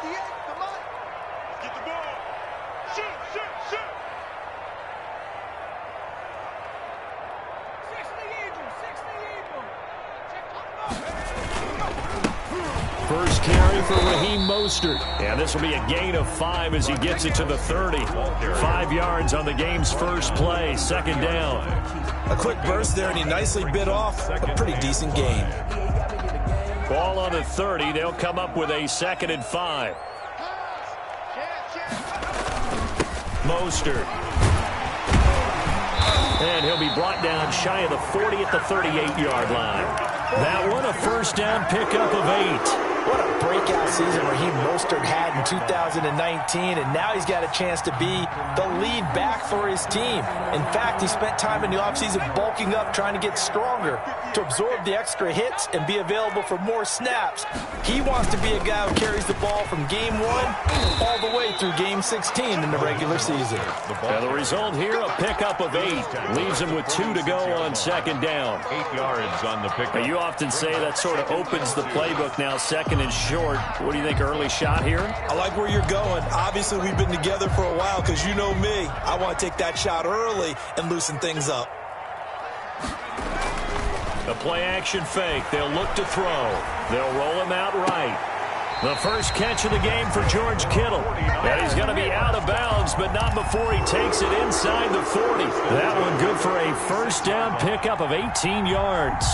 Get the ball. Shoot, shoot, shoot. 60 Eagle. First carry for Raheem Mostert. And this will be a gain of 5 as he gets it to the 30. 5 yards on the game's first play. Second down. A quick burst there, and he nicely bit off a pretty decent gain. Ball on the 30. They'll come up with a 2nd and 5. Mostert. And he'll be brought down shy of the 40 at the 38-yard line. That one, a first down pickup of 8. What a breakout season Raheem Mostert had in 2019, and now he's got a chance to be the lead back for his team. In fact, he spent time in the offseason bulking up, trying to get stronger to absorb the extra hits and be available for more snaps. He wants to be a guy who carries the ball from game 1 all the way through game 16 in the regular season. And the result here, a pickup of 8. Leaves him with 2 to go on second down. 8 yards on the pickup. You often say that sort of opens the playbook now, second and short. What do you think, early shot here? I like where you're going. Obviously, we've been together for a while because you know me. I want to take that shot early and loosen things up. The play-action fake. They'll look to throw. They'll roll him out right. The first catch of the game for George Kittle. And he's going to be out of bounds, but not before he takes it inside the 40. That one good for a first down pickup of 18 yards.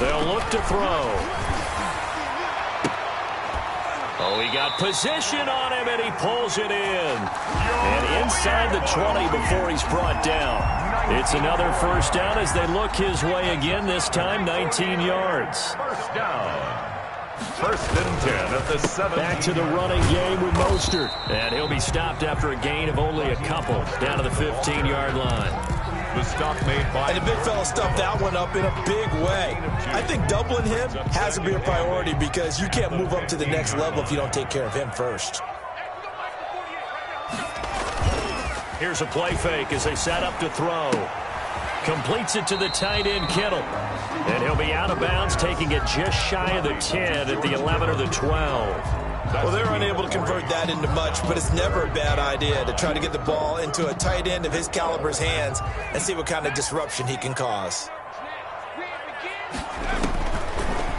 They'll look to throw. Oh, he got position on him, and he pulls it in. And inside the 20 before he's brought down. It's another first down as they look his way again, this time 19 yards. First down. 1st and 10 at the 7. Back to the running game with Mostert. And he'll be stopped after a gain of only a couple down to the 15-yard line. The stop made by... And the big fella stuffed that one up in a big way. I think doubling him has to be a priority because you can't move up to the next level if you don't take care of him first. Here's a play fake as they set up to throw. Completes it to the tight end, Kittle. And he'll be out of bounds, taking it just shy of the 10 at the 11 or the 12. Well, they're unable to convert that into much, but it's never a bad idea to try to get the ball into a tight end of his caliber's hands and see what kind of disruption he can cause.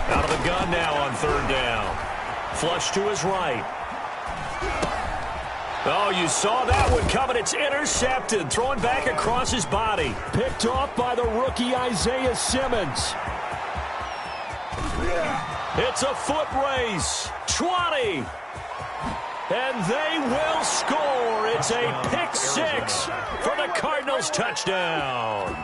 Out of the gun now on 3rd down. Flush to his right. Oh, you saw that one coming. It's intercepted. Thrown back across his body. Picked off by the rookie Isaiah Simmons. It's a foot race. 20. And they will score. It's a pick-6 for the Cardinals touchdown.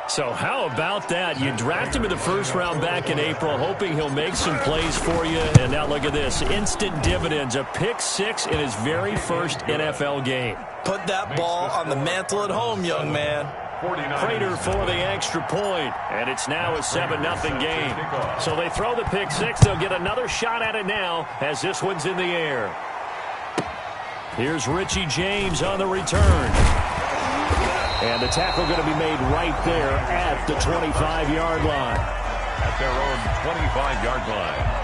So how about that? You draft him in the 1st round back in April, hoping he'll make some plays for you. And now look at this. Instant dividends. A pick-6 in his very first NFL game. Put that ball on the mantle at home, young man. Prater for the extra point, and it's now a 7-0 game. So they throw the pick-6. They'll get another shot at it now as this one's in the air. Here's Richie James on the return. And the tackle going to be made right there at the 25-yard line. At their own 25-yard line.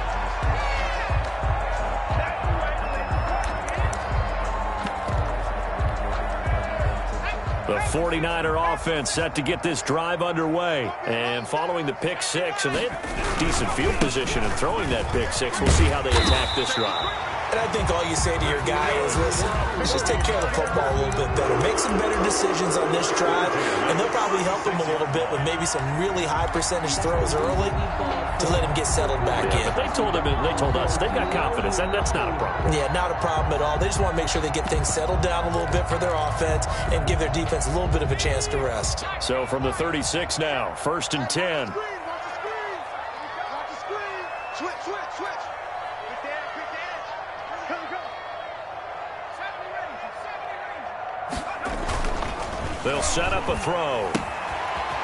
The 49er offense set to get this drive underway. And following the pick-6, and they had decent field position in throwing that pick-6. We'll see how they attack this drive. And I think all you say to your guy is, listen, let's just take care of the football a little bit better. Make some better decisions on this drive, and they'll probably help him a little bit with maybe some really high percentage throws early to let him get settled back in. But they told us they've got confidence. That's not a problem. Yeah, not a problem at all. They just want to make sure they get things settled down a little bit for their offense and give their defense a little bit of a chance to rest. So from the 36 now, 1st and 10. They'll set up a throw.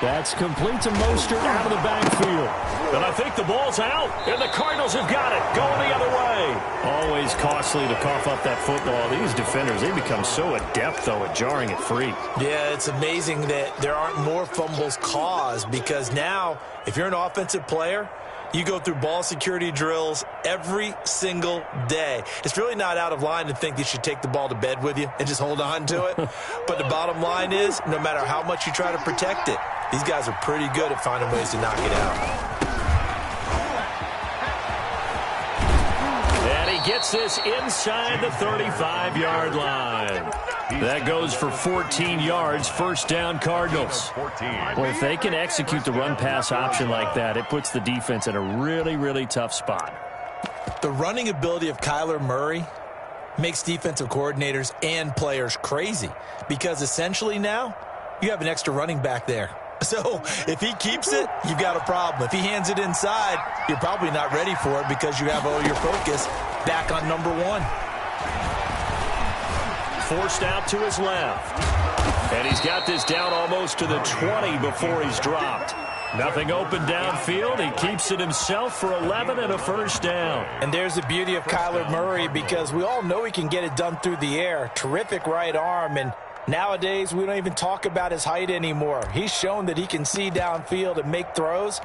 That's complete to Mostert out of the backfield. And I think the ball's out, and the Cardinals have got it, going the other way. Always costly to cough up that football. These defenders, they become so adept, though, at jarring it free. Yeah, it's amazing that there aren't more fumbles caused, because now, if you're an offensive player, you go through ball security drills every single day. It's really not out of line to think you should take the ball to bed with you and just hold on to it. But the bottom line is, no matter how much you try to protect it, these guys are pretty good at finding ways to knock it out. And he gets this inside the 35-yard line. That goes for 14 yards, first down Cardinals. Well, if they can execute the run-pass option like that, it puts the defense in a really, really tough spot. The running ability of Kyler Murray makes defensive coordinators and players crazy, because essentially now you have an extra running back there. So if he keeps it, you've got a problem. If he hands it inside, you're probably not ready for it because you have all your focus back on number one. Forced out to his left. And he's got this down almost to the 20 before he's dropped. Nothing open downfield. He keeps it himself for 11 and a first down. And there's the beauty of Kyler Murray, because we all know he can get it done through the air. Terrific right arm, and nowadays we don't even talk about his height anymore. He's shown that he can see downfield and make throws,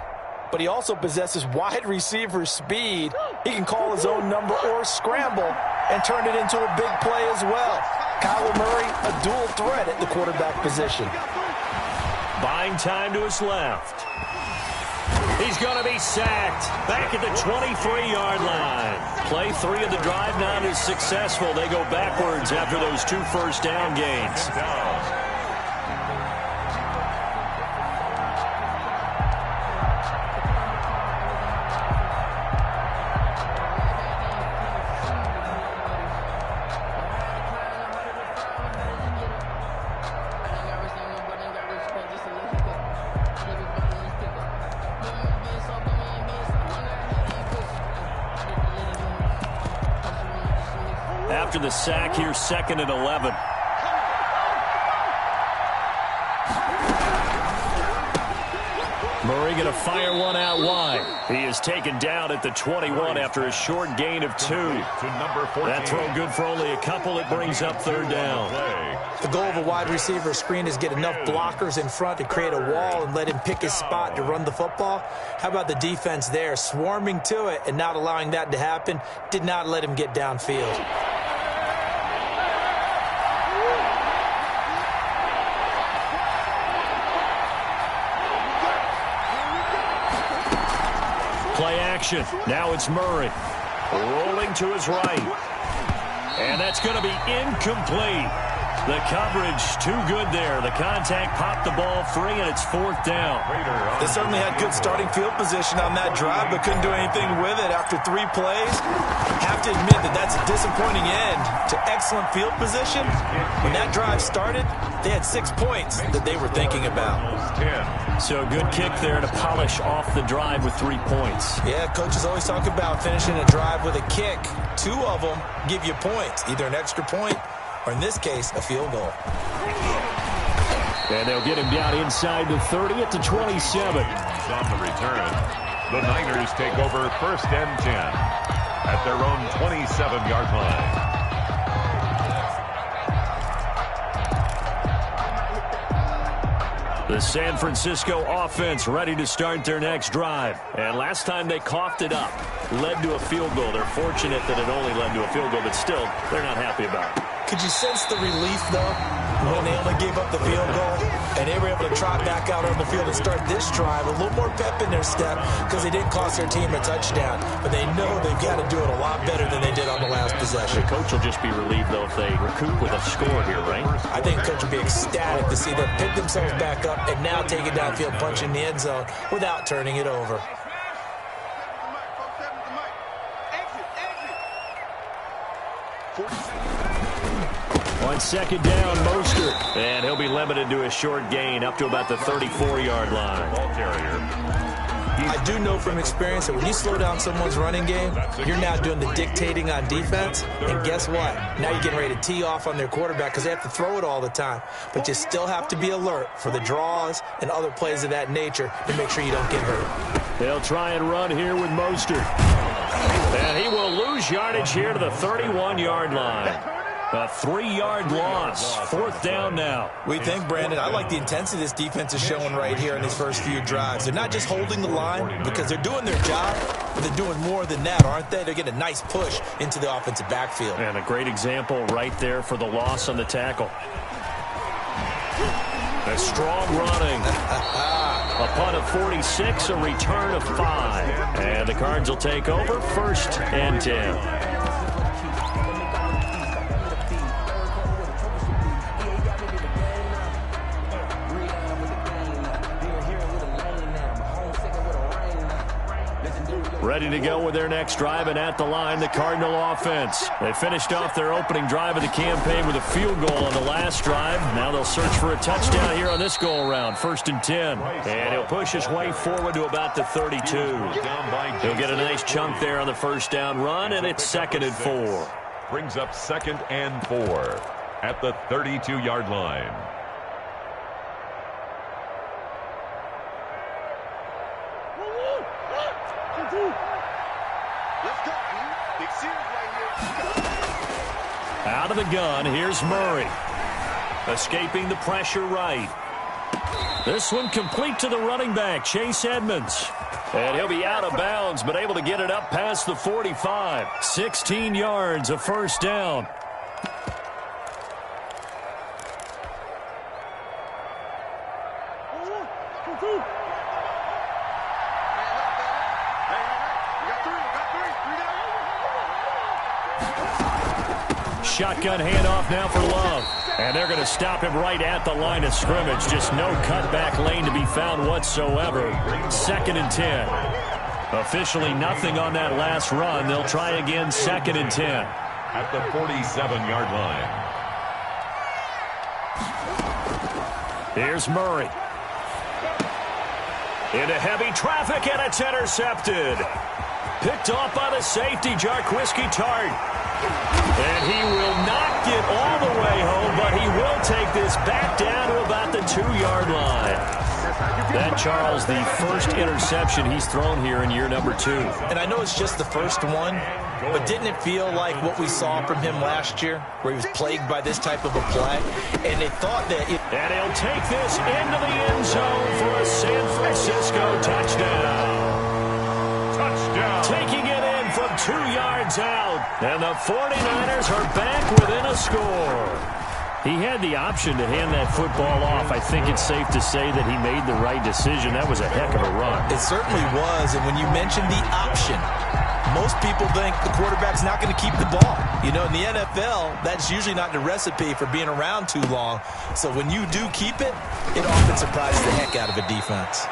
but he also possesses wide receiver speed. He can call his own number or scramble and turn it into a big play as well. Kyler Murray, a dual threat at the quarterback position. Buying time to his left. He's going to be sacked back at the 23-yard line. Play 3 of the drive not as successful. They go backwards after those 2 first down gains. After the sack, here's 2nd and 11. Murray going to fire one out wide. He is taken down at the 21 after a short gain of 2. That throw good for only a couple. It brings up 3rd down. The goal of a wide receiver screen is get enough blockers in front to create a wall and let him pick his spot to run the football. How about the defense there, swarming to it and not allowing that to happen? Did not let him get downfield. Play action. Now it's Murray. Rolling to his right. And that's going to be incomplete. The coverage too good there. The contact popped the ball free, and it's 4th down. They certainly had good starting field position on that drive, but couldn't do anything with it after 3 plays. Have to admit that that's a disappointing end to excellent field position. When that drive started, they had 6 points that they were thinking about. So a good kick there to polish off the drive with 3 points. Yeah, coaches always talk about finishing a drive with a kick. 2 of them give you points, either an extra point or, in this case, a field goal. And they'll get him down inside the 30 at the 27. On the return, the Niners take over 1st and 10 at their own 27-yard line. The San Francisco offense ready to start their next drive. And last time they coughed it up, led to a field goal. They're fortunate that it only led to a field goal, but still, they're not happy about it. Could you sense the relief, though, when they only gave up the field goal and they were able to trot back out on the field and start this drive? A little more pep in their step because they didn't cost their team a touchdown, but they know they've got to do it a lot better than they did on the last possession. The coach will just be relieved, though, if they recoup with a score here, right? I think the coach will be ecstatic to see them pick themselves back up and now take it downfield, punch in the end zone without turning it over. On 2nd down, Mostert. And he'll be limited to a short gain up to about the 34-yard line. Ball carrier. I do know from experience that when you slow down someone's running game, you're now doing the dictating on defense. And guess what? Now you're getting ready to tee off on their quarterback because they have to throw it all the time. But you still have to be alert for the draws and other plays of that nature to make sure you don't get hurt. They'll try and run here with Mostert. And he will lose yardage here to the 31-yard line. A 3-yard loss. 4th down now. We think, Brandon, I like the intensity this defense is showing right here in these first few drives. They're not just holding the line because they're doing their job, but they're doing more than that, aren't they? They're getting a nice push into the offensive backfield. And a great example right there for the loss on the tackle. A strong running. A punt of 46, a return of 5. And the Cards will take over 1st and 10. Ready to go with their next drive, and at the line, the Cardinal offense. They finished off their opening drive of the campaign with a field goal on the last drive. Now they'll search for a touchdown here on this go-around, 1st and 10. And he'll push his way forward to about the 32. He'll get a nice chunk there on the first down run, and it's 2nd and 4. Brings up 2nd and 4 at the 32-yard line. Out of the gun, here's Murray. Escaping the pressure right. This one complete to the running back, Chase Edmonds. And he'll be out of bounds, but able to get it up past the 45. 16 yards, a first down. Shotgun handoff now for Love. And they're going to stop him right at the line of scrimmage. Just no cutback lane to be found whatsoever. 2nd and 10. Officially nothing on that last run. They'll try again 2nd and 10. At the 47-yard line. Here's Murray. Into heavy traffic, and it's intercepted. Picked off by the safety, Grizzcantbestopped. And he will not get all the way home, but he will take this back down to about the 2-yard line. That, Charles, the first interception he's thrown here in year number 2. And I know it's just the first one, but didn't it feel like what we saw from him last year, where he was plagued by this type of a play? And they thought that And he'll take this into the end zone for a San Francisco touchdown. Touchdown. Taking it in from 2 yards out. And the 49ers are back within a score. He had the option to hand that football off. I think it's safe to say that he made the right decision. That was a heck of a run. It certainly was. And when you mentioned the option, most people think the quarterback's not going to keep the ball. You know, in the NFL, that's usually not the recipe for being around too long. So when you do keep it, it often surprises the heck out of a defense.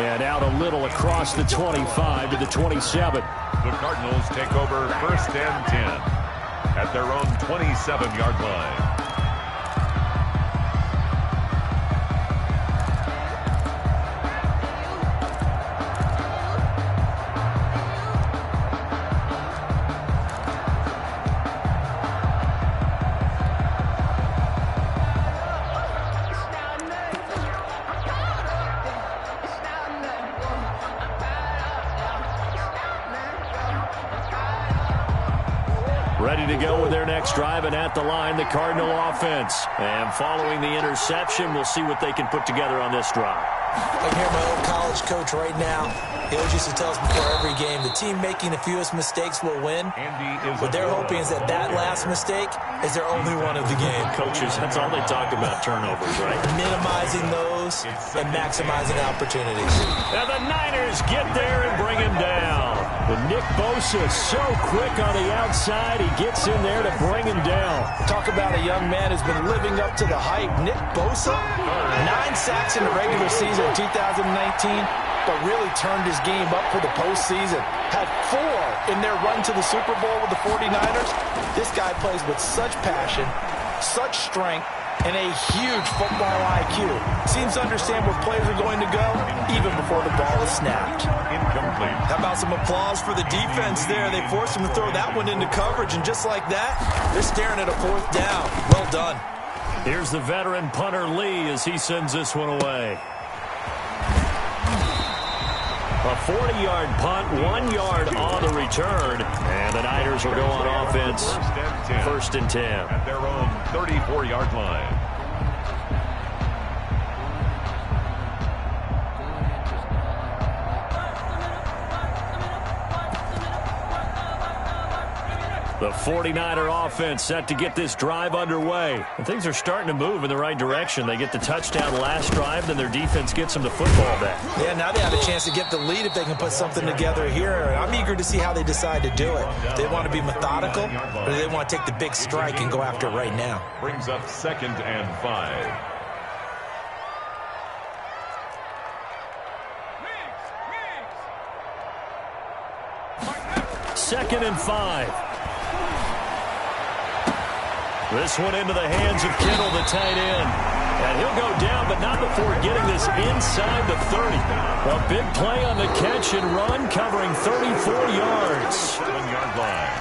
And out a little across the 25 to the 27. The Cardinals take over 1st and 10 at their own 27-yard line. Ready to go with their next drive, and at the line, the Cardinal offense. And following the interception, we'll see what they can put together on this drive. I hear my old college coach right now. He always used to tell us before every game, the team making the fewest mistakes will win. What they're hoping is that last mistake is their only one of the game. Coaches, that's all they talk about, turnovers, right? Minimizing those and maximizing opportunities. And the Niners get there and bring him down. But Nick Bosa so quick on the outside, he gets in there to bring him down. Talk about a young man who's been living up to the hype. Nick Bosa, 9 sacks in the regular season of 2019, but really turned his game up for the postseason. Had 4 in their run to the Super Bowl with the 49ers. This guy plays with such passion, such strength, and a huge football IQ. Seems to understand where plays are going to go even before the ball is snapped. Incomplete. How about some applause for the defense there? They forced him to throw that one into coverage, and just like that, they're staring at a 4th down. Well done. Here's the veteran punter Lee as he sends this one away. A 40-yard punt, 1 yard on the return. And the Niners will go on offense. First and 10. At their own 34-yard line. The 49er offense set to get this drive underway. And things are starting to move in the right direction. They get the touchdown last drive, then their defense gets them the football back. Yeah, now they have a chance to get the lead if they can put something together here. I'm eager to see how they decide to do it. Do they want to be methodical, or do they want to take the big strike and go after it right now? Brings up 2nd and 5. Second and 5. This one into the hands of Kittle, the tight end. And he'll go down, but not before getting this inside the 30. A big play on the catch and run, covering 34 yards. 7-yard line.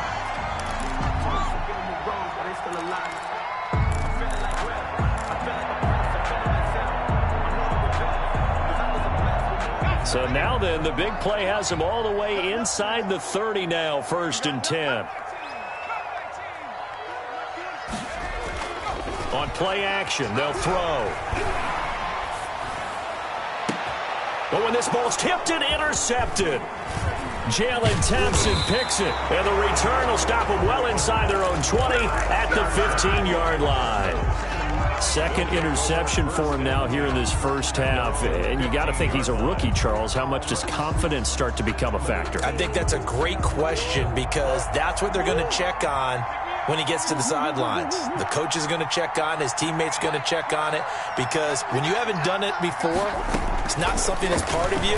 So now then, the big play has him all the way inside the 30 now, 1st and 10. On play action, they'll throw. But when this ball's tipped and intercepted, Jalen Thompson picks it. And the return will stop them well inside their own 20 at the 15-yard line. Second interception for him now here in this first half. And you got to think he's a rookie, Charles. How much does confidence start to become a factor? I think that's a great question because that's what they're going to check on when he gets to the sidelines. The coach is going to check on, his teammates going to check on it, because when you haven't done it before, it's not something that's part of you.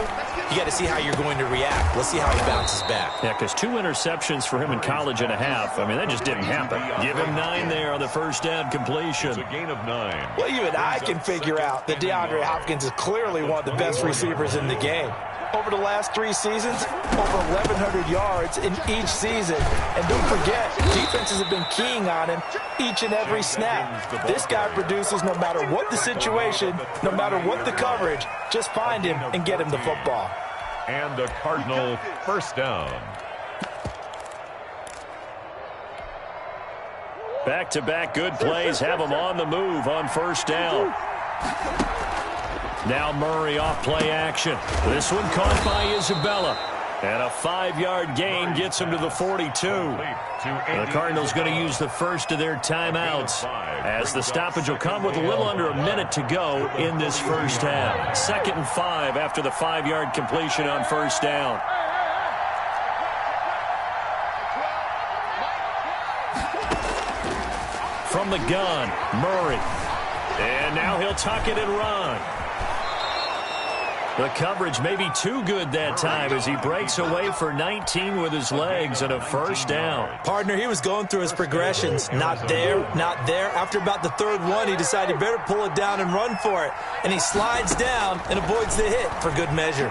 You got to see how you're going to react. Let's see how he bounces back. Yeah, because 2 interceptions for him in college and a half. I mean, that just didn't happen. Give him 9 there on the first down completion. It's a gain of 9. Well, even I can figure out that DeAndre Hopkins is clearly one of the best receivers in the game. Over the last 3 seasons, over 1,100 yards in each season. And don't forget, defenses have been keying on him each and every snap. This guy produces no matter what the situation, no matter what the coverage. Just find him and get him the football. And a Cardinal first down. Back-to-back good plays have him on the move on first down. Now Murray off play action. This one caught by Isabella. And a 5-yard gain gets him to the 42. The Cardinals going to use the first of their timeouts as the stoppage will come with a little under a minute to go in this first half. 2nd and 5 after the 5-yard completion on first down. From the gun, Murray. And now he'll tuck it and run. The coverage may be too good that time as he breaks away for 19 with his legs and a first down. Partner, he was going through his progressions. Not there, not there. After about the 3rd one, he decided he better pull it down and run for it. And he slides down and avoids the hit for good measure.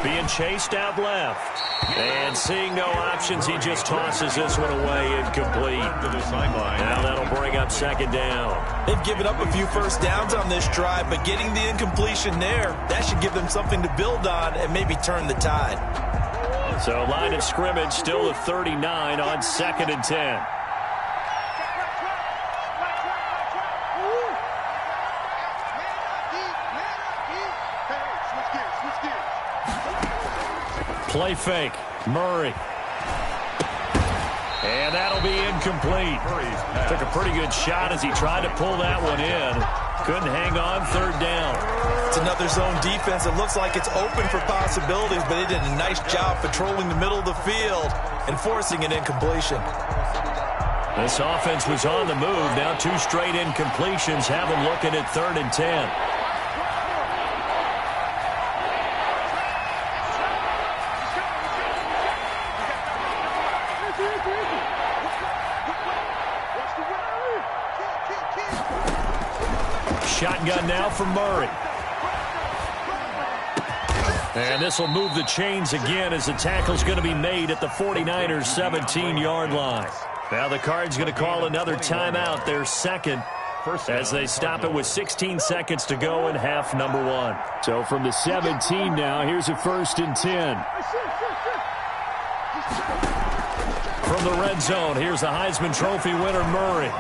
Being chased out left. And seeing no options, he just tosses this one away incomplete. Now that'll bring up 2nd down. They've given up a few first downs on this drive, but getting the incompletion there, that should give them something to build on and maybe turn the tide. So line of scrimmage still at 39 on 2nd and 10. Play fake. Murray. And that'll be incomplete. Took a pretty good shot as he tried to pull that one in. Couldn't hang on, 3rd down. It's another zone defense. It looks like it's open for possibilities, but they did a nice job patrolling the middle of the field and forcing an incompletion. This offense was on the move. Now 2 straight incompletions have them looking at 3rd and 10. shotgun now for Murray. And this will move the chains again as the tackle's going to be made at the 49ers' 17-yard line. Now the Cards going to call another timeout, their second, as they stop it with 16 seconds to go in half number 1. So from the 17 now, here's a 1st and 10. From the red zone, here's the Heisman Trophy winner, Murray.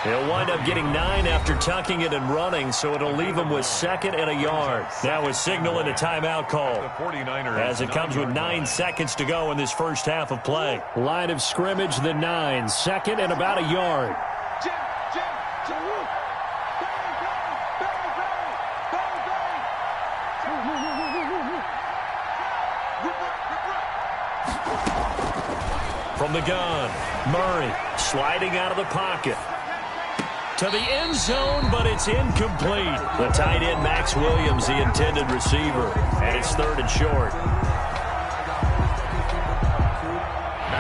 He'll wind up getting 9 after tucking it and running, so it'll leave him with 2nd and a yard. Now a signal and a timeout call as it comes with 9 seconds to go in this first half of play. Line of scrimmage, the 9, 2nd and about a yard. From the gun, Murray sliding out of the pocket to the end zone, but it's incomplete. The tight end, Max Williams, the intended receiver, and it's 3rd and short.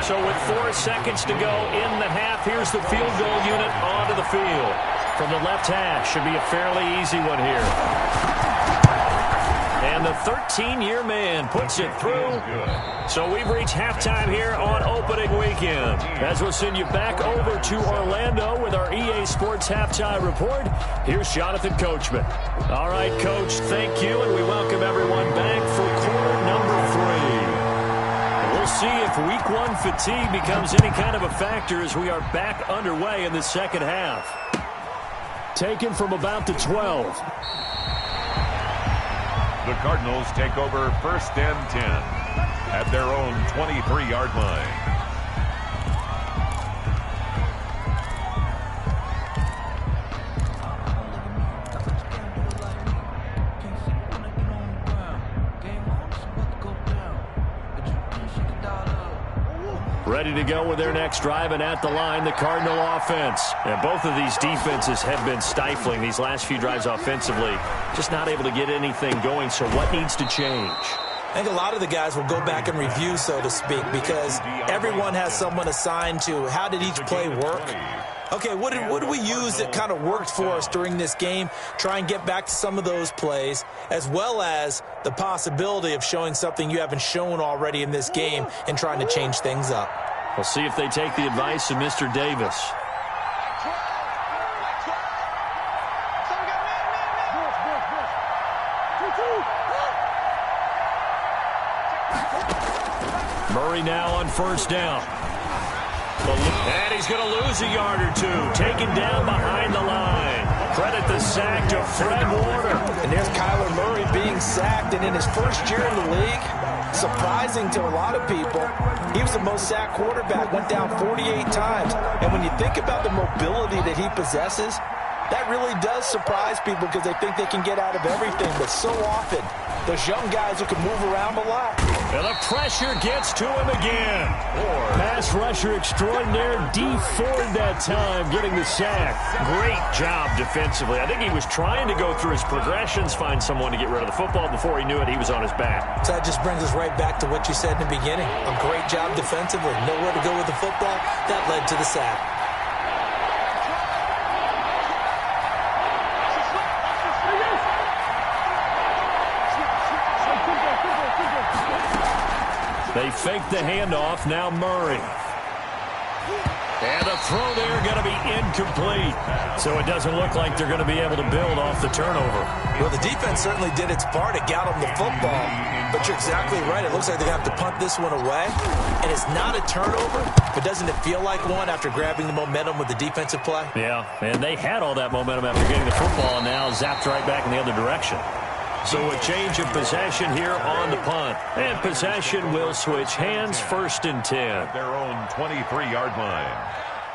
So with 4 seconds to go in the half, here's the field goal unit onto the field. From the left hash, should be a fairly easy one here. And the 13-year man puts it through. So we've reached halftime here on opening weekend. As we'll send you back over to Orlando with our EA Sports Halftime Report, here's Jonathan Coachman. All right, Coach, thank you, and we welcome everyone back for quarter number 3. We'll see if Week 1 fatigue becomes any kind of a factor as we are back underway in the second half. Taken from about the 12. The Cardinals take over 1st and 10 at their own 23-yard line. Ready to go with their next drive, and at the line, the Cardinal offense. And both of these defenses have been stifling these last few drives offensively. Just not able to get anything going, so what needs to change? I think a lot of the guys will go back and review, so to speak, because everyone has someone assigned to how did each play work. Okay, what did we use that kind of worked for us during this game? Try and get back to some of those plays, as well as the possibility of showing something you haven't shown already in this game and trying to change things up. We'll see if they take the advice of Mr. Davis. Murray now on 1st down. And he's going to lose a yard or 2. Taken down behind the line. Credit the sack to Fred Warner. And there's Kyler Murray being sacked. And in his first year in the league, surprising to a lot of people, he was the most sacked quarterback, went down 48 times. And when you think about the mobility that he possesses, that really does surprise people because they think they can get out of everything. But so often, those young guys who can move around a lot. And the pressure gets to him again. Pass rusher extraordinaire, D Ford that time, getting the sack. Great job defensively. I think he was trying to go through his progressions, find someone to get rid of the football. Before he knew it, he was on his back. So that just brings us right back to what you said in the beginning. A great job defensively. Nowhere to go with the football. That led to the sack. They fake the handoff. Now Murray. And the throw there going to be incomplete. So it doesn't look like they're going to be able to build off the turnover. Well, the defense certainly did its part. It got them the football. But you're exactly right. It looks like they're going to have to punt this one away. And it's not a turnover, but doesn't it feel like one after grabbing the momentum with the defensive play? Yeah, and they had all that momentum after getting the football and now zapped right back in the other direction. So a change of possession here on the punt. And possession will switch hands, 1st and 10. Their own 23-yard line.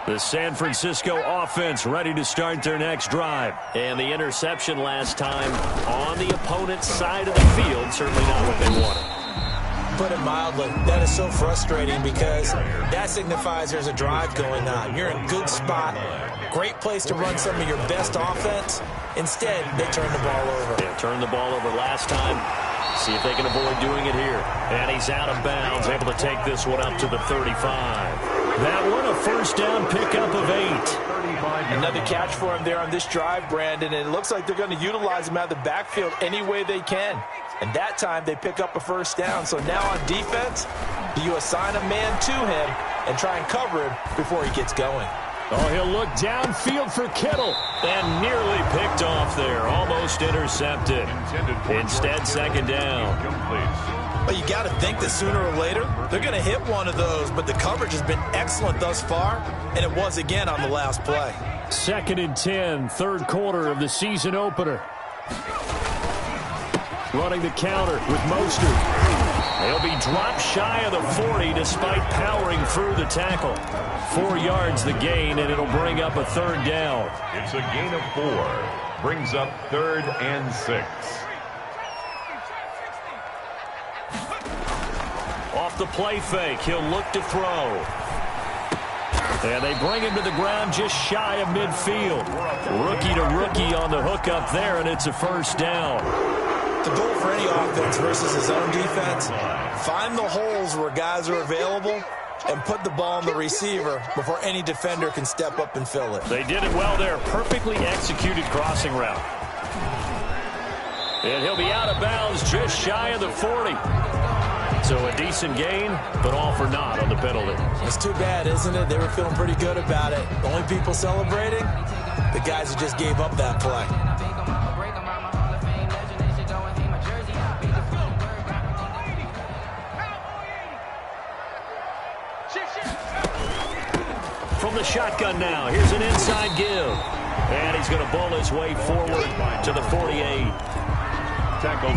The San Francisco offense ready to start their next drive. And the interception last time on the opponent's side of the field. Certainly not what they wanted. Put it mildly, that is so frustrating because that signifies there's a drive going on. You're in a good spot. Great place to run some of your best offense. Instead, they turn the ball over. Yeah, turned the ball over last time. See if they can avoid doing it here. And he's out of bounds, able to take this one up to the 35. That one, a first down pickup of 8. Another catch for him there on this drive, Brandon, and it looks like they're going to utilize him out of the backfield any way they can. And that time they pick up a first down. So now on defense, do you assign a man to him and try and cover him before he gets going? Oh, he'll look downfield for Kittle. And nearly picked off there. Almost intercepted. Instead, second down. Well, you got to think that sooner or later, they're going to hit one of those. But the coverage has been excellent thus far, and it was again on the last play. 2nd and 10, third quarter of the season opener. Running the counter with Mostert. They'll be dropped shy of the 40 despite powering through the tackle. 4 yards the gain, and it'll bring up a third down. It's a gain of 4. Brings up 3rd and 6. Off the play fake, he'll look to throw. And they bring him to the ground just shy of midfield. Rookie to rookie on the hook up there, and it's a first down. The goal for any offense versus his own defense, find the holes where guys are available and put the ball on the receiver before any defender can step up and fill it. They did it well there. Perfectly executed crossing route. And he'll be out of bounds just shy of the 40. So a decent gain, but all for naught on the penalty. It's too bad, isn't it? They were feeling pretty good about it. The only people celebrating, the guys who just gave up that play. From the shotgun now, here's an inside give. And he's going to bowl his way forward to the 48.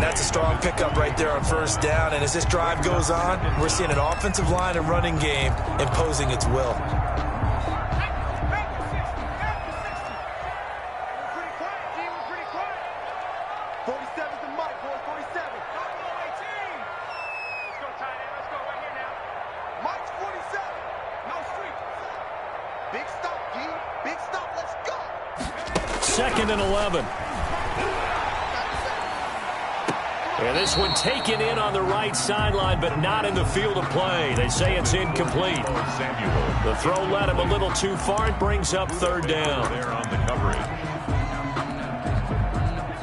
That's a strong pickup right there on first down. And as this drive goes on, we're seeing an offensive line and running game imposing its will. Second and 11. And this one taken in on the right sideline, but not in the field of play. They say it's incomplete. The throw led him a little too far. It brings up third down. There on the coverage.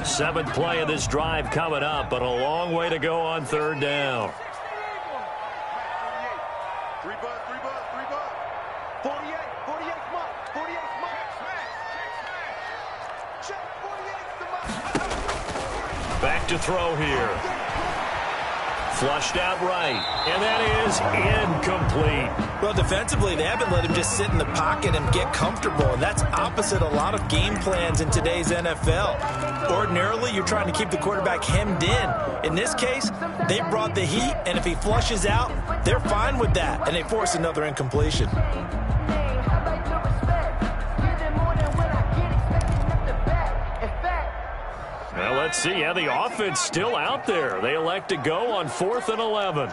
7th play of this drive coming up, but a long way to go on third down. 48. Back to throw here. Flushed out right. And that is incomplete. Well, defensively, they haven't let him just sit in the pocket and get comfortable. And that's opposite a lot of game plans in today's NFL. Ordinarily, you're trying to keep the quarterback hemmed in. In this case, they brought the heat, and if he flushes out, they're fine with that. And they force another incompletion. Well, let's see how the offense still out there. They elect to go on 4th and 11.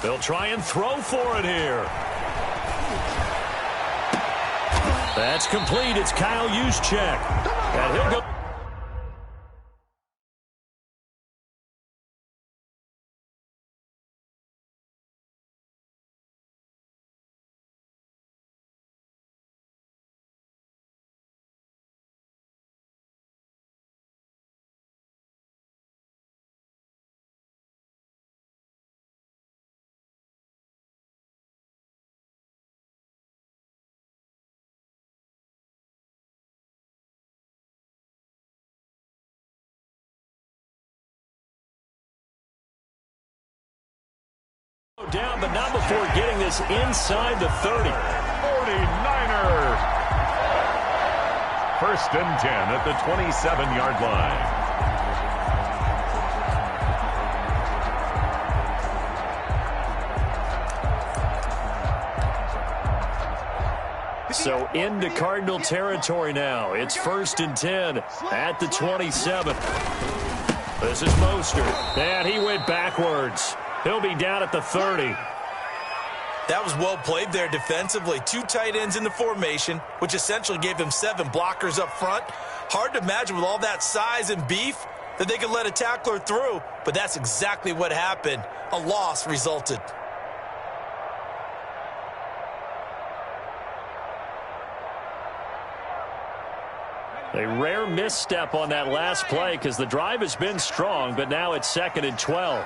They'll try and throw for it here. That's complete. It's Kyle Juszczyk. And he'll go. Down, but not before getting this inside the 30. 49ers. 1st and 10 at the 27-yard line. So into Cardinal territory now. It's 1st and 10 at the 27. This is Mostert. And he went backwards. He'll be down at the 30. That was well played there defensively. 2 tight ends in the formation, which essentially gave them 7 blockers up front. Hard to imagine with all that size and beef that they could let a tackler through, but that's exactly what happened. A loss resulted. A rare misstep on that last play because the drive has been strong, but now it's 2nd and 12.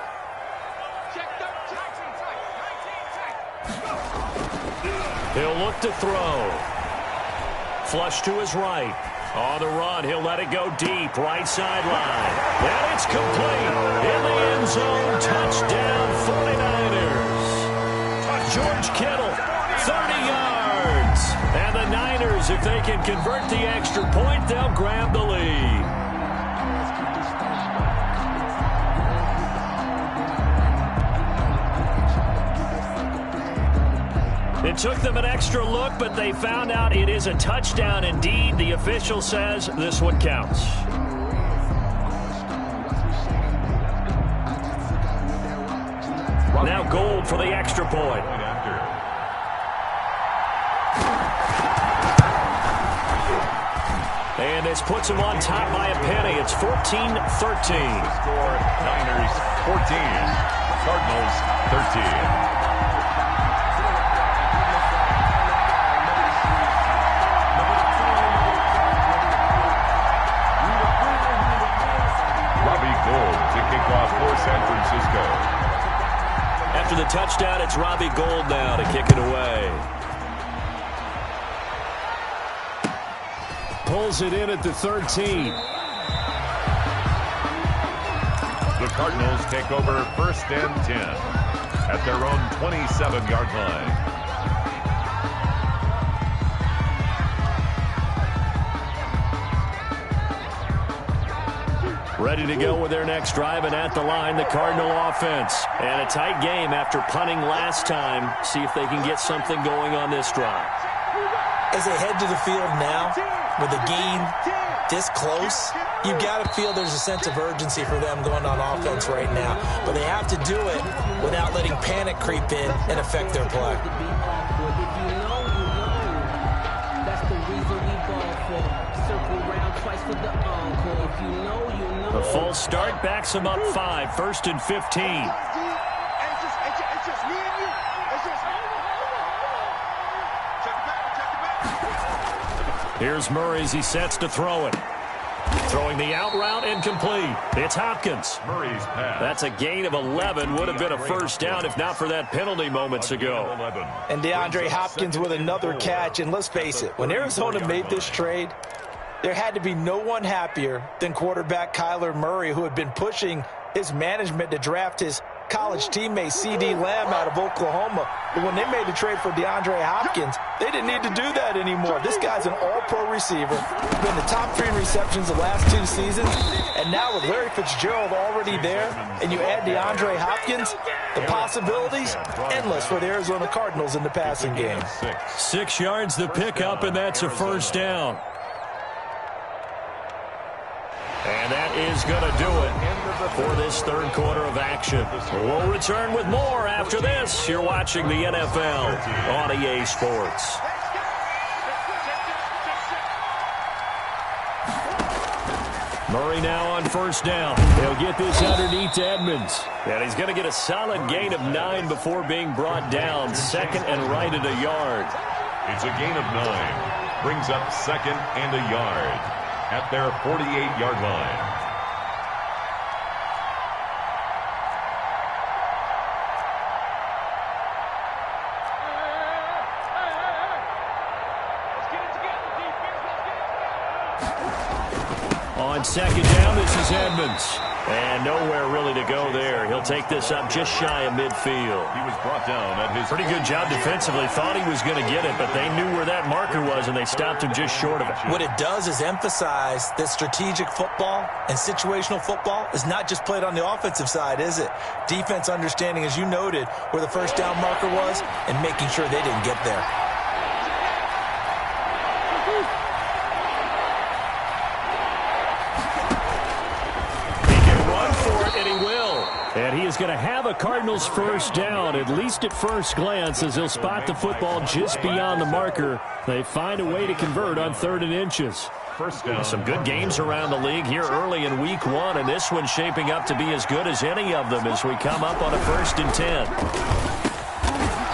He'll look to throw. Flush to his right. On the run, he'll let it go deep, right sideline. And it's complete. In the end zone, touchdown 49ers. George Kittle, 30 yards. And the Niners, if they can convert the extra point, they'll grab the lead. It took them an extra look, but they found out it is a touchdown indeed. The official says this one counts. Now Gold for the extra point. And this puts them on top by a penny. It's 14-13. Score, Niners 14, Cardinals 13. For San Francisco. After the touchdown, it's Robbie Gould now to kick it away. Pulls it in at the 13. The Cardinals take over 1st and 10 at their own 27-yard line. Ready to go with their next drive, and at the line, the Cardinal offense. And a tight game after punting last time. See if they can get something going on this drive. As they head to the field now, with the game this close, you've got to feel there's a sense of urgency for them going on offense right now. But they have to do it without letting panic creep in and affect their play. The full start backs them up 5, 1st and 15. Here's Murray as he sets to throw it. Throwing the out route, incomplete. It's Hopkins. Murray's pass. That's a gain of 11. Would have been a first down if not for that penalty moments ago. And DeAndre Hopkins with another catch. And let's face it, when Arizona made this trade, there had to be no one happier than quarterback Kyler Murray, who had been pushing his management to draft his college teammate C.D. Lamb out of Oklahoma. But when they made the trade for DeAndre Hopkins, they didn't need to do that anymore. This guy's an all-pro receiver. He's been the top 3 in receptions the last 2 seasons. And now with Larry Fitzgerald already there, and you add DeAndre Hopkins, the possibilities endless for the Arizona Cardinals in the passing game. 6 yards the pickup, and that's a first down. And that is going to do it for this 3rd quarter of action. We'll return with more after this. You're watching the NFL on EA Sports. Murray now on first down. He'll get this underneath to Edmonds. And he's going to get a solid gain of 9 before being brought down. 2nd and right at a yard. It's a gain of 9. Brings up 2nd and a yard at their 48-yard line. On 2nd down, this is Edmonds. And nowhere really to go there. He'll take this up just shy of midfield. He was brought down at his... Pretty good job defensively. Thought he was going to get it, but they knew where that marker was, and they stopped him just short of it. What it does is emphasize that strategic football and situational football is not just played on the offensive side, is it? Defense understanding, as you noted, where the first down marker was and making sure they didn't get there. And he is going to have a Cardinals first down, at least at first glance, as he'll spot the football just beyond the marker. They find a way to convert on 3rd and inches. First down. Some good games around the league here early in week 1, and this one's shaping up to be as good as any of them as we come up on a 1st and 10.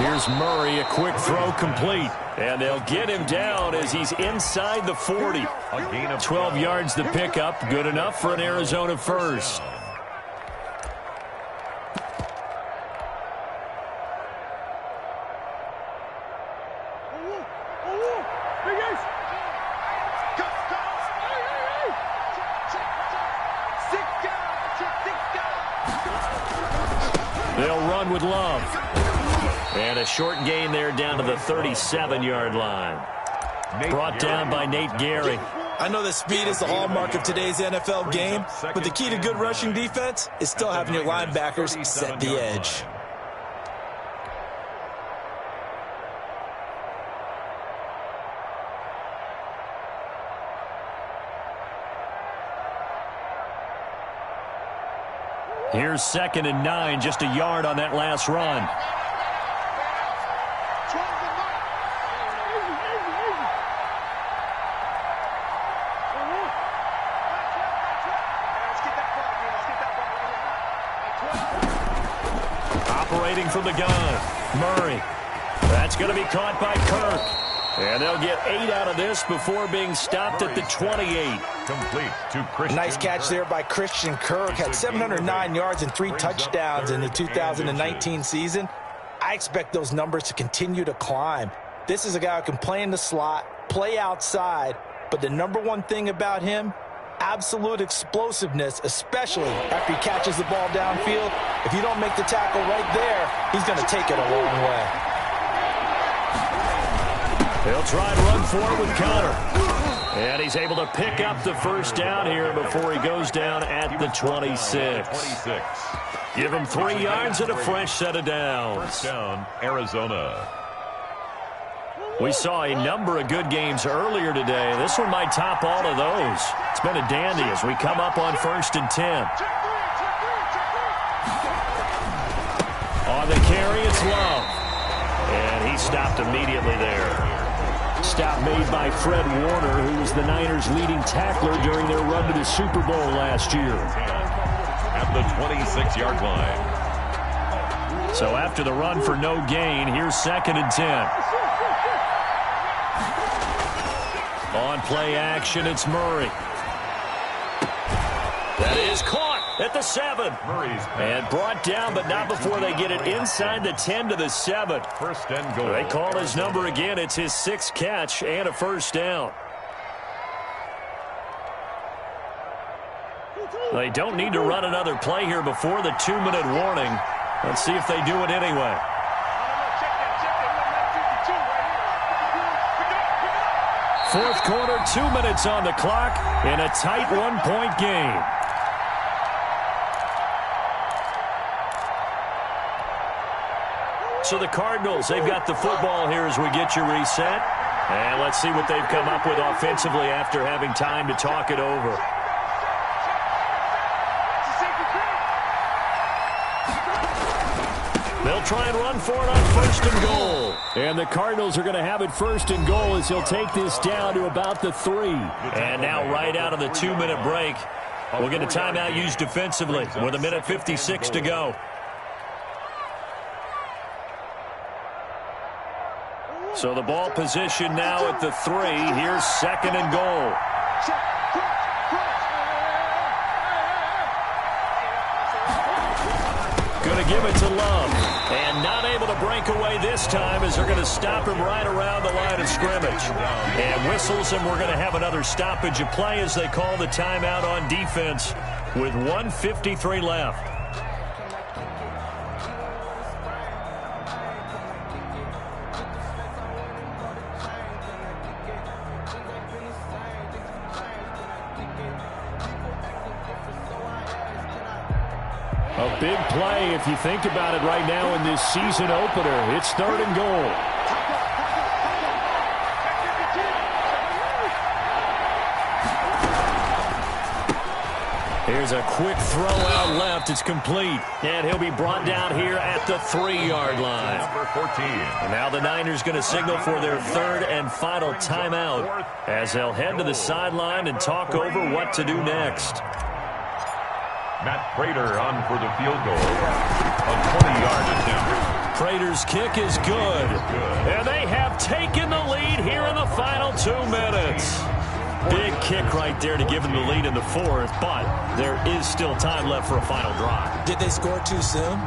Here's Murray, a quick throw complete. And they'll get him down as he's inside the 40. A gain of 12 yards the pickup, good enough for an Arizona first. They'll run with Love. And a short gain there down to the 37-yard line. Brought down by Nate Gary. I know that speed is the hallmark of today's NFL game, but the key to good rushing defense is still having your linebackers set the edge. Here's 2nd and 9, just a yard on that last run. Operating from the gun, Murray. That's going to be caught by Kirk. And they'll get 8 out of this before being stopped at the 28. Complete to Christian. Nice catch there by Christian Kirk. Had 709 yards and 3 touchdowns in the 2019 season. I expect those numbers to continue to climb. This is a guy who can play in the slot, play outside, but the number one thing about him, absolute explosiveness, especially after he catches the ball downfield. If you don't make the tackle right there, he's going to take it a long way. They'll try and run forward with Connor. And he's able to pick up the first down here before he goes down at the 26. Give him 3 yards and a fresh set of downs. First down, Arizona. We saw a number of good games earlier today. This one might top all of those. It's been a dandy as we come up on 1st and 10. On the carry, it's Love. And he stopped immediately there. Stop made by Fred Warner, who was the Niners' leading tackler during their run to the Super Bowl last year. At the 26-yard line. So after the run for no gain, here's 2nd and 10. On play action, it's Murray. That is caught at the 7. And brought down, but not before they get it inside the 10 to the 7. First and goal. They call his number again. It's his 6th catch and a first down. They don't need to run another play here before the 2-minute warning. Let's see if they do it anyway. Fourth quarter, 2 minutes on the clock in a tight 1-point game. So the Cardinals, they've got the football here as we get you reset. And let's see what they've come up with offensively after having time to talk it over. They'll try and run for it on 1st and goal. And the Cardinals are going to have it 1st and goal as he'll take this down to about the 3. And now right out of the 2-minute break, we'll get a timeout used defensively with 1:56 to go. So the ball position now at the 3. Here's 2nd and goal. Going to give it to Love. And not able to break away this time as they're going to stop him right around the line of scrimmage. And whistles, and we're going to have another stoppage of play as they call the timeout on defense with 1:53 left. A big play if you think about it right now in this season opener. It's 3rd and goal. Here's a quick throw out left. It's complete. And he'll be brought down here at the 3-yard line. Number 14. And now the Niners going to signal for their third and final timeout as they'll head to the sideline and talk over what to do next. Matt Prater on for the field goal. A 20-yard attempt. Prater's kick is good. And they have taken the lead here in the final 2 minutes. Big kick right there to give them the lead in the fourth, but there is still time left for a final drive. Did they score too soon?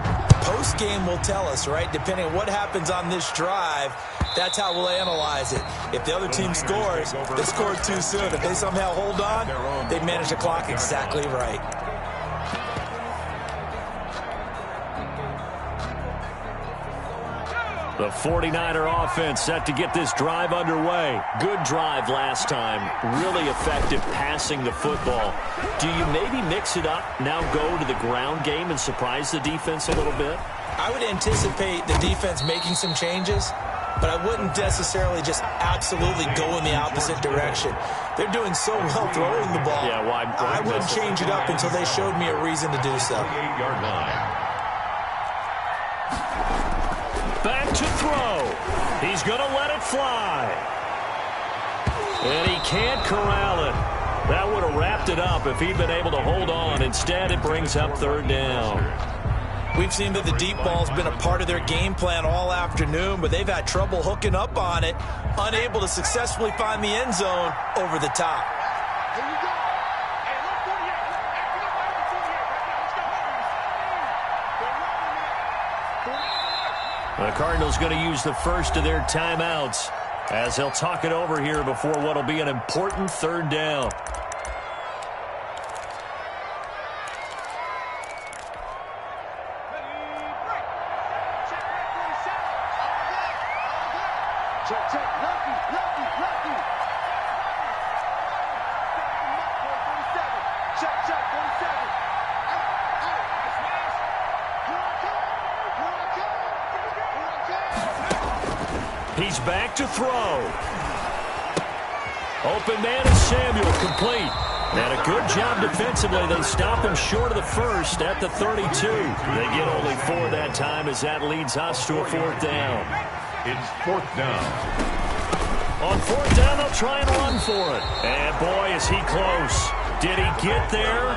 Post-game will tell us, right? Depending on what happens on this drive, that's how we'll analyze it. If the other team scores, they scored too soon. If they somehow hold on, they manage the clock exactly right. The 49er offense set to get this drive underway. Good drive last time. Really effective passing the football. Do you maybe mix it up, now go to the ground game and surprise the defense a little bit? I would anticipate the defense making some changes, but I wouldn't necessarily just absolutely go in the opposite direction. They're doing so well throwing the ball. Yeah, well, I wouldn't change it up until they showed me a reason to do so. 8-yard line. Back to throw. He's going to let it fly. And he can't corral it. That would have wrapped it up if he'd been able to hold on. Instead, it brings up third down. We've seen that the deep ball's been a part of their game plan all afternoon, but they've had trouble hooking up on it, unable to successfully find the end zone over the top. The Cardinals going to use the first of their timeouts as they'll talk it over here before what will be an important third down. He's back to throw. Open man is Samuel, complete. And a good job defensively. They stop him short of the first at the 32. They get only 4 that time as that leads us to a fourth down. It's fourth down. On fourth down, they'll try and run for it. And boy, is he close. Did he get there?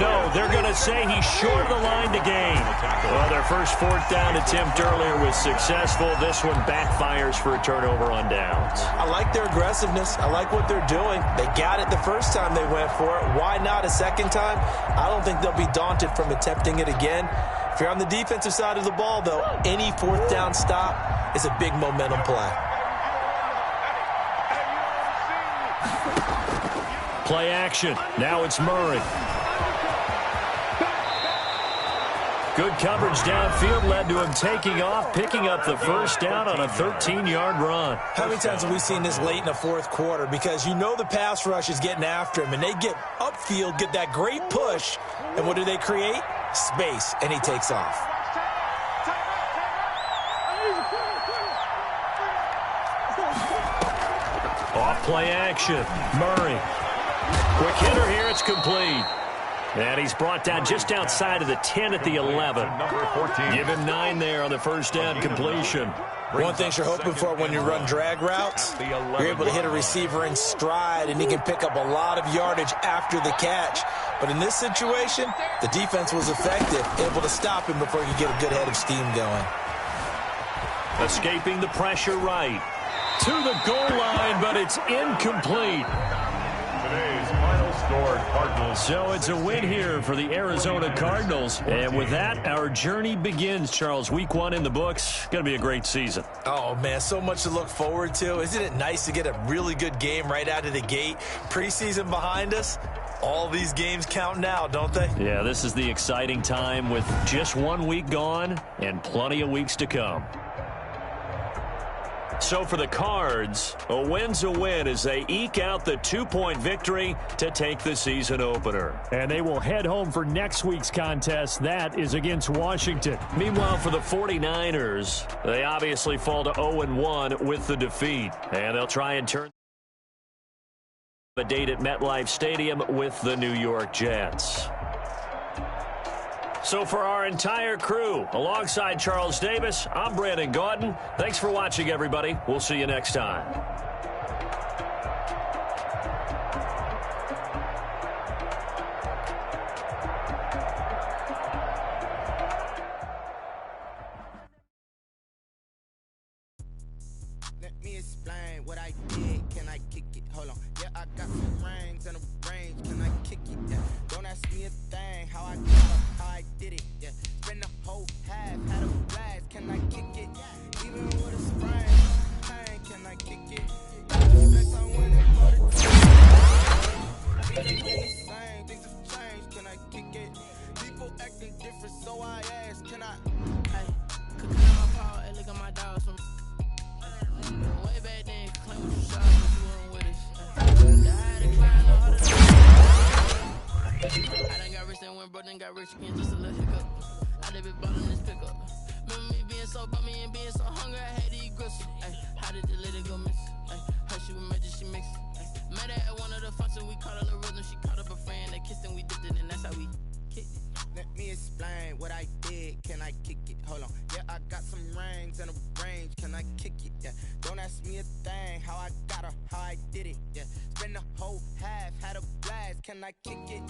No, they're going to say he's short of the line to gain. Well, their first fourth down attempt earlier was successful. This one backfires for a turnover on downs. I like their aggressiveness. I like what they're doing. They got it the first time they went for it. Why not a second time? I don't think they'll be daunted from attempting it again. If you're on the defensive side of the ball, though, any fourth down stop is a big momentum play. Play action. Now it's Murray. Good coverage downfield led to him taking off, picking up the first down on a 13-yard run. How many times have we seen this late in the fourth quarter? Because you know the pass rush is getting after him, and they get upfield, get that great push, and what do they create? Space, and he takes off. Off play action. Murray. Quick hitter here. It's complete. And he's brought down just outside of the 10 at the 11. Number 14. Give him 9 there on the first down completion. One thing you're hoping for when you run drag routes, you're able to hit a receiver in stride, and he can pick up a lot of yardage after the catch. But in this situation, the defense was effective, able to stop him before he could get a good head of steam going. Escaping the pressure right. To the goal line, but it's incomplete. Today's final score, Cardinals. So it's a win here for the Arizona Cardinals. And with that, our journey begins, Charles. Week 1 in the books. Going to be a great season. Oh, man, so much to look forward to. Isn't it nice to get a really good game right out of the gate? Preseason behind us. All these games count now, don't they? Yeah, this is the exciting time with just 1 week gone and plenty of weeks to come. So for the Cards, a win's a win as they eke out the 2-point victory to take the season opener. And they will head home for next week's contest. That is against Washington. Meanwhile, for the 49ers, they obviously fall to 0-1 with the defeat. And they'll try and turn a date at MetLife Stadium with the New York Jets. So for our entire crew, alongside Charles Davis, I'm Brandon Gaudin. Thanks for watching, everybody. We'll see you next time. Let me explain what I did. Can I kick it? Hold on. Yeah, I got some rings and a range. Can I kick it? Yeah. Don't ask me a thing. How I got up, how I did it. Yeah. Spend the whole half, had a blast. Can I kick it? Even with a sprain, pain. Can I kick it? Flex, I went and bought a Things ain't been the same. Things have changed. Can I kick it? People acting different, so I ask. Can I? Hey, cooking on my paw. Hey, look at my dogs from. Way back then, claim what you shot, but you weren't with us. Died and climbed all the I done got rich and went broke, then got rich again, just a little hiccup. I done been ballin' this pickup. Remember me being so bummy and being so hungry, I had to eat gristle. Ay, how did the lady go miss? Ay, her she was magic, she mixed. Met her at one of the functions, we caught her the rhythm, she caught up a friend, they kissed and we dipped it, and that's how we kicked it. Let me explain what I did. Can I kick it? Hold on. Yeah, I got some rings and a range. Can I kick it? Yeah. Don't ask me a thing. How I got her, how I did it. Yeah. Spend the whole half, had a blast. Can I kick it?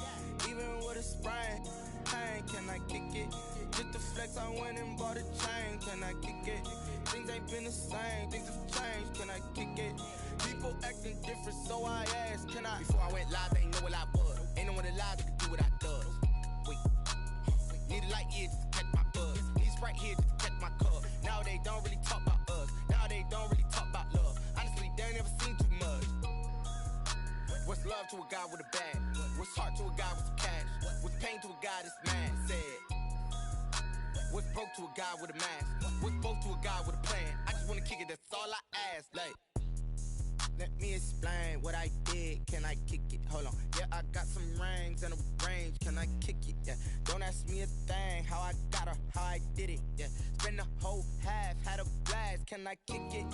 Even with a sprain, pain. Can I kick it? Just the flex, I went and bought a chain. Can I kick it? Things ain't been the same. Things have changed. Can I kick it? People acting different, so I asked. Can I? Before I went live, they ain't know what I was. Ain't no one alive that could do what I does. Wait. Need a light here just to catch my buzz. Need Sprite here just to catch my cup. Now they don't really talk about us. Now they don't really talk about love. Honestly, they ain't never seen too much. What's love to a guy with a bag? What's heart to a guy with some cash? What's pain to a guy that's mad? Said. What's broke to a guy with a mask? What's broke to a guy with a plan? I just wanna kick it, that's all I ask. Like, let me explain what I did. Can I kick it? Hold on. Yeah, I got some rings and a range. Can I kick it? Yeah. Don't ask me a thing. How I got her, how I did it. Yeah. Spend the whole half, had a blast. Can I kick it?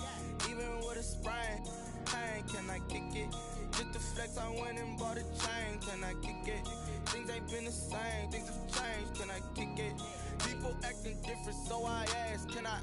Even with a sprain, pain. Can I kick it? Just the flex, I went and bought a chain. Can I kick it? Things ain't been the same. Things have changed. Can I kick it? People acting different, so I ask. Can I?